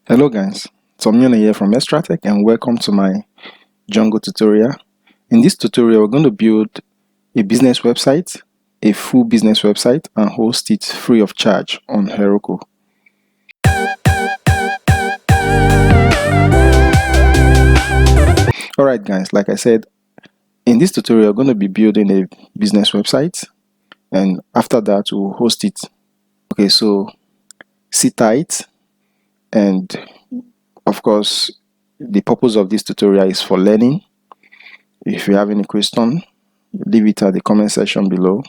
Hello guys, Tom here from Estratech and welcome to my Django tutorial. In this tutorial we're going to build a business website, a full business website, and host it free of charge on Heroku. Alright guys, like I said, in this tutorial we're going to be building a business website and after that we'll host it. Okay, so sit tight, and of course the purpose of this tutorial is for learning. If you have any question, leave it at the comment section below,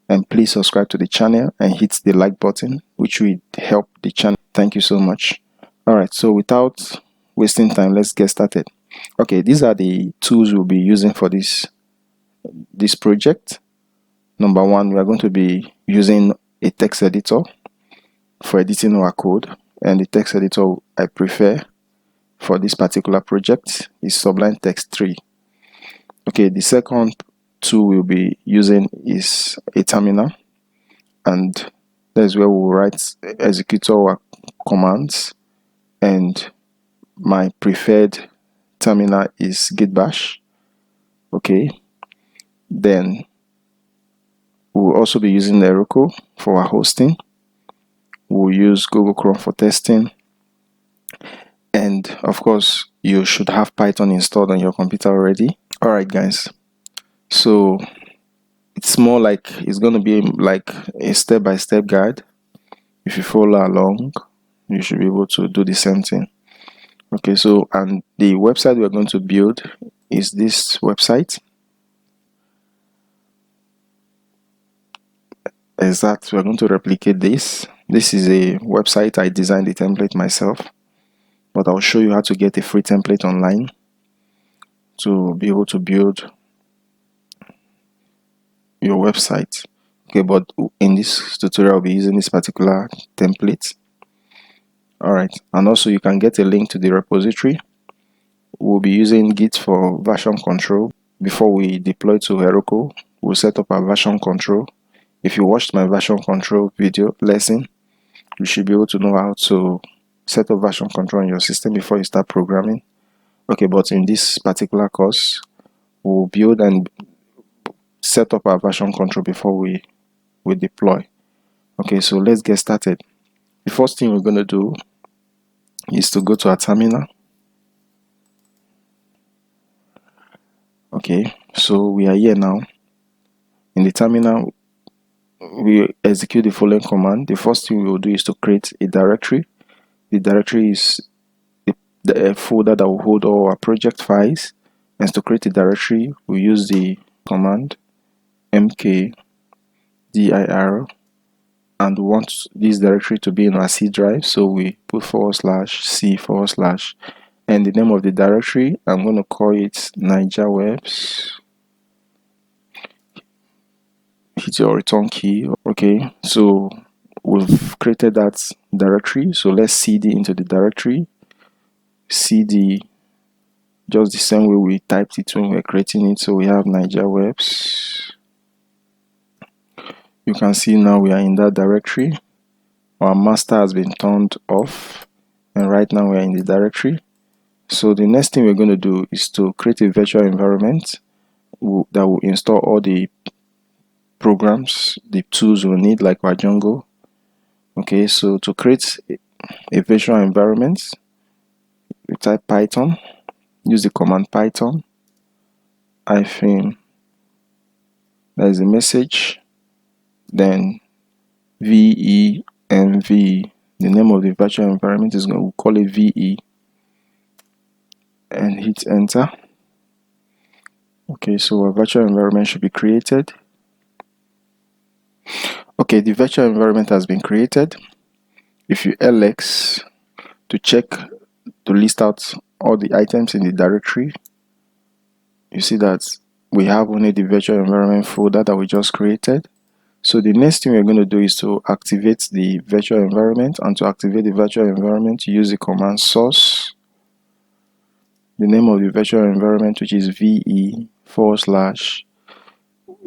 and please subscribe to the channel and hit the like button, which will help the channel. Thank you so much. Alright, so without wasting time, let's get started. Okay, these are the tools we'll be using for this project. Number one, we are going to be using a text editor for editing our code, and the text editor I prefer for this particular project is Sublime Text 3. Okay, the second tool we'll be using is a terminal, and that's where we'll execute our commands, and my preferred terminal is Git Bash. Okay, then we'll also be using Heroku for our hosting. We'll use Google Chrome for testing, and of course you should have Python installed on your computer already. Alright guys, so it's more like it's going to be like a step-by-step guide. If you follow along, you should be able to do the same thing. Okay, so and the website we're going to build is this website. Exactly, we're going to replicate this. This is a website I designed the template myself, but I'll show you how to get a free template online to be able to build your website. Okay, but in this tutorial I'll be using this particular template. Alright, and also you can get a link to the repository. We'll be using Git for version control. Before we deploy to Heroku, we'll set up our version control. If you watched my version control video lesson, you should be able to know how to set up version control on your system before you start programming. Okay, but in this particular course, we'll build and set up our version control before we deploy. Okay, so let's get started. The first thing we're going to do is to go to our terminal. Okay, so we are here now. In the terminal, we execute the following command. The first thing we will do is to create a directory. The directory is the folder that will hold all our project files. And to create a directory, we use the command mkdir, and we want this directory to be in our C drive, so we put /c/ and the name of the directory, I'm going to call it Niger Webs. Hit your return key. Okay, so we've created that directory, so let's cd into the directory. Cd just the same way we typed it when we were creating it, so we have Niger Webs. You can see now we are in that directory. Our master has been turned off, and right now we are in the directory. So the next thing we're going to do is to create a virtual environment that will install all the programs, the tools we need, like our Django. Okay, so to create a virtual environment, we type Python, use the command Python -, that is a message, then venv. The name of the virtual environment is we'll call it ve, and hit enter. Okay, so our virtual environment should be created. Okay, the virtual environment has been created. If you ls to check to list out all the items in the directory, you see that we have only the virtual environment folder that we just created. So the next thing we're going to do is to activate the virtual environment, and to activate the virtual environment, use the command source, the name of the virtual environment, which is ve /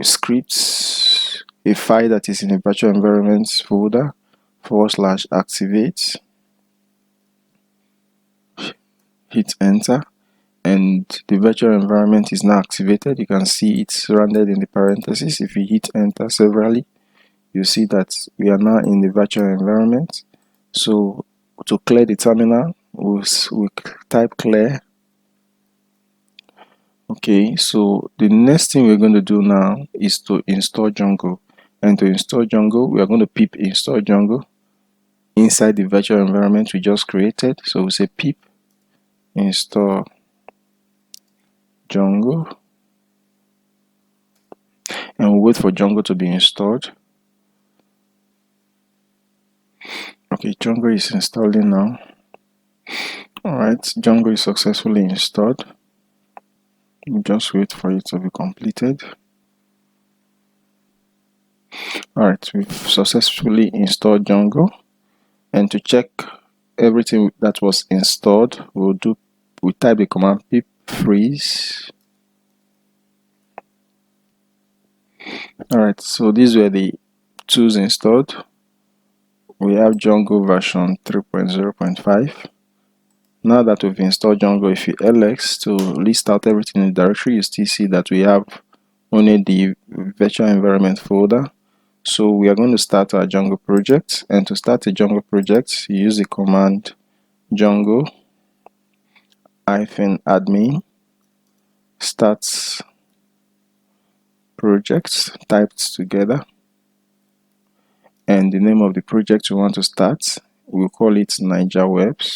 scripts, a file that is in the virtual environment folder / activate. hit enter, and the virtual environment is now activated. You can see it's rounded in the parentheses. If you hit enter severally, you see that we are now in the virtual environment. So to clear the terminal, we'll type clear. Okay, so the next thing we're going to do now is to install Django. And to install Django, we are going to pip install Django inside the virtual environment we just created. So we say pip install Django, and we'll wait for Django to be installed. Okay, Django is installing now. Alright, Django is successfully installed. We'll just wait for it to be completed. Alright, we've successfully installed Django, and to check everything that was installed, we'll type the command pip freeze. Alright, so these were the tools installed. We have Django version 3.0.5. Now that we've installed Django, if you ls to list out everything in the directory, you still see that we have only the virtual environment folder. So we are going to start our Django project, and to start a Django project, you use the command Django -admin start projects typed together, and the name of the project we want to start, we'll call it Niger Webs.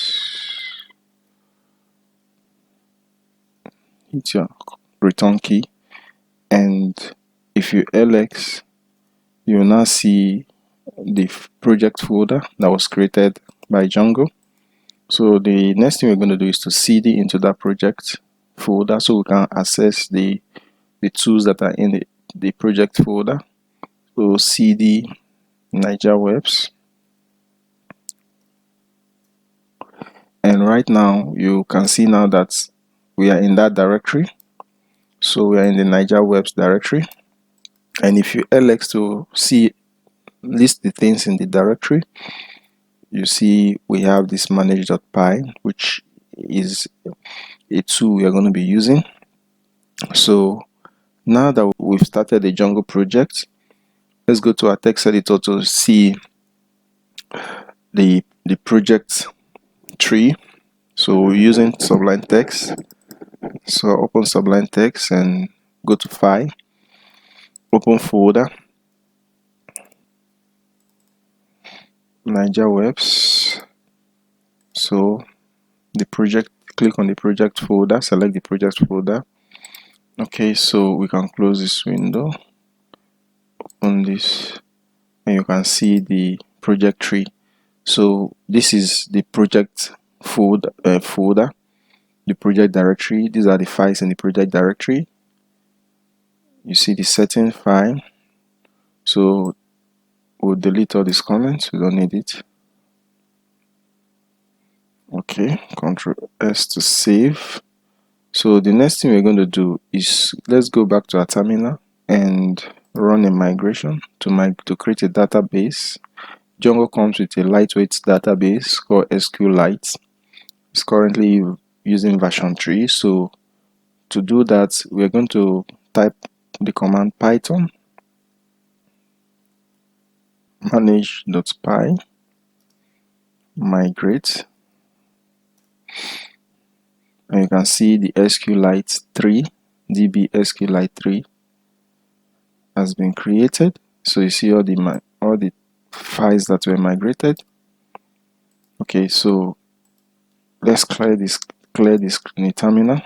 Hit your return key, and if you ls, you will now see the project folder that was created by Django. So the next thing we're going to do is to cd into that project folder so we can access the tools that are in the project folder. So cd Niger Webs, and right now you can see now that we are in that directory. So we are in the Niger Webs directory, and if you ls to list the things in the directory, you see we have this manage.py, which is a tool we are going to be using. So now that we've started the Django project, let's go to our text editor to see the project tree. So we're using Sublime Text. So open Sublime Text and go to File, open folder, Niger Webs. So the project, click on the project folder, select the project folder. Okay, so we can close this window, open this, and you can see the project tree. So this is the project folder, the project directory. These are the files in the project directory. You see the setting file. So we'll delete all these comments, we don't need it. Okay, Ctrl S to save. So the next thing we're going to do is, let's go back to our terminal and run a migration to create a database. Django comes with a lightweight database called SQLite. It's currently using version 3. So to do that, we're going to type the command python manage.py migrate, and you can see the SQLite 3 db SQLite 3 has been created. So you see all the files that were migrated. Okay, so let's clear this in the terminal,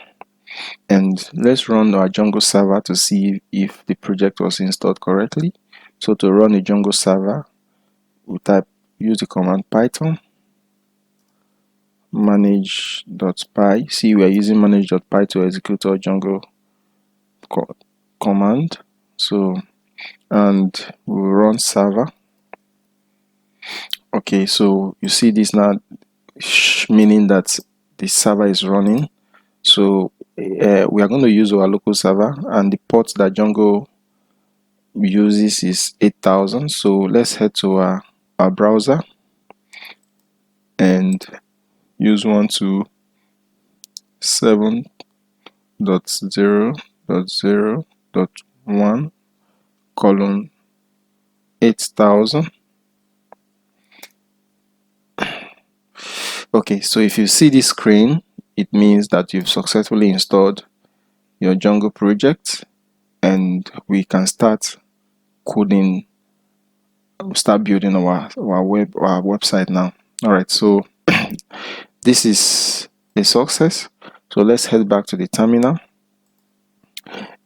and let's run our Django server to see if the project was installed correctly. So to run a Django server, we use the command python manage.py. See, we are using manage.py to execute our Django command. So, and we'll run server. Okay, so you see this now, meaning that the server is running. So we are going to use our local server, and the port that Django uses is 8000. So let's head to our browser and use one to 7.0.0.1 colon 8000. Okay, so if you see this screen, it means that you've successfully installed your Django project, and we can start coding, start building our website now. All right, so this is a success. So let's head back to the terminal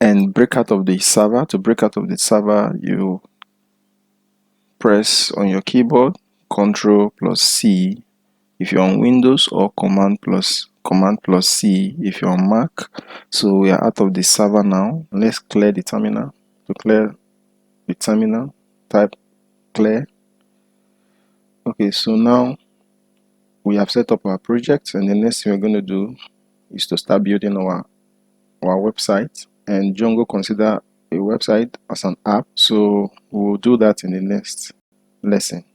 and break out of the server. To break out of the server, you press on your keyboard Ctrl plus C if you're on Windows, or Command plus C if you're on Mac. So we are out of the server now. Let's clear the terminal. To clear the terminal, type clear. Okay, so now we have set up our project, and the next thing we're going to do is to start building our website. And Django consider a website as an app, so we'll do that in the next lesson.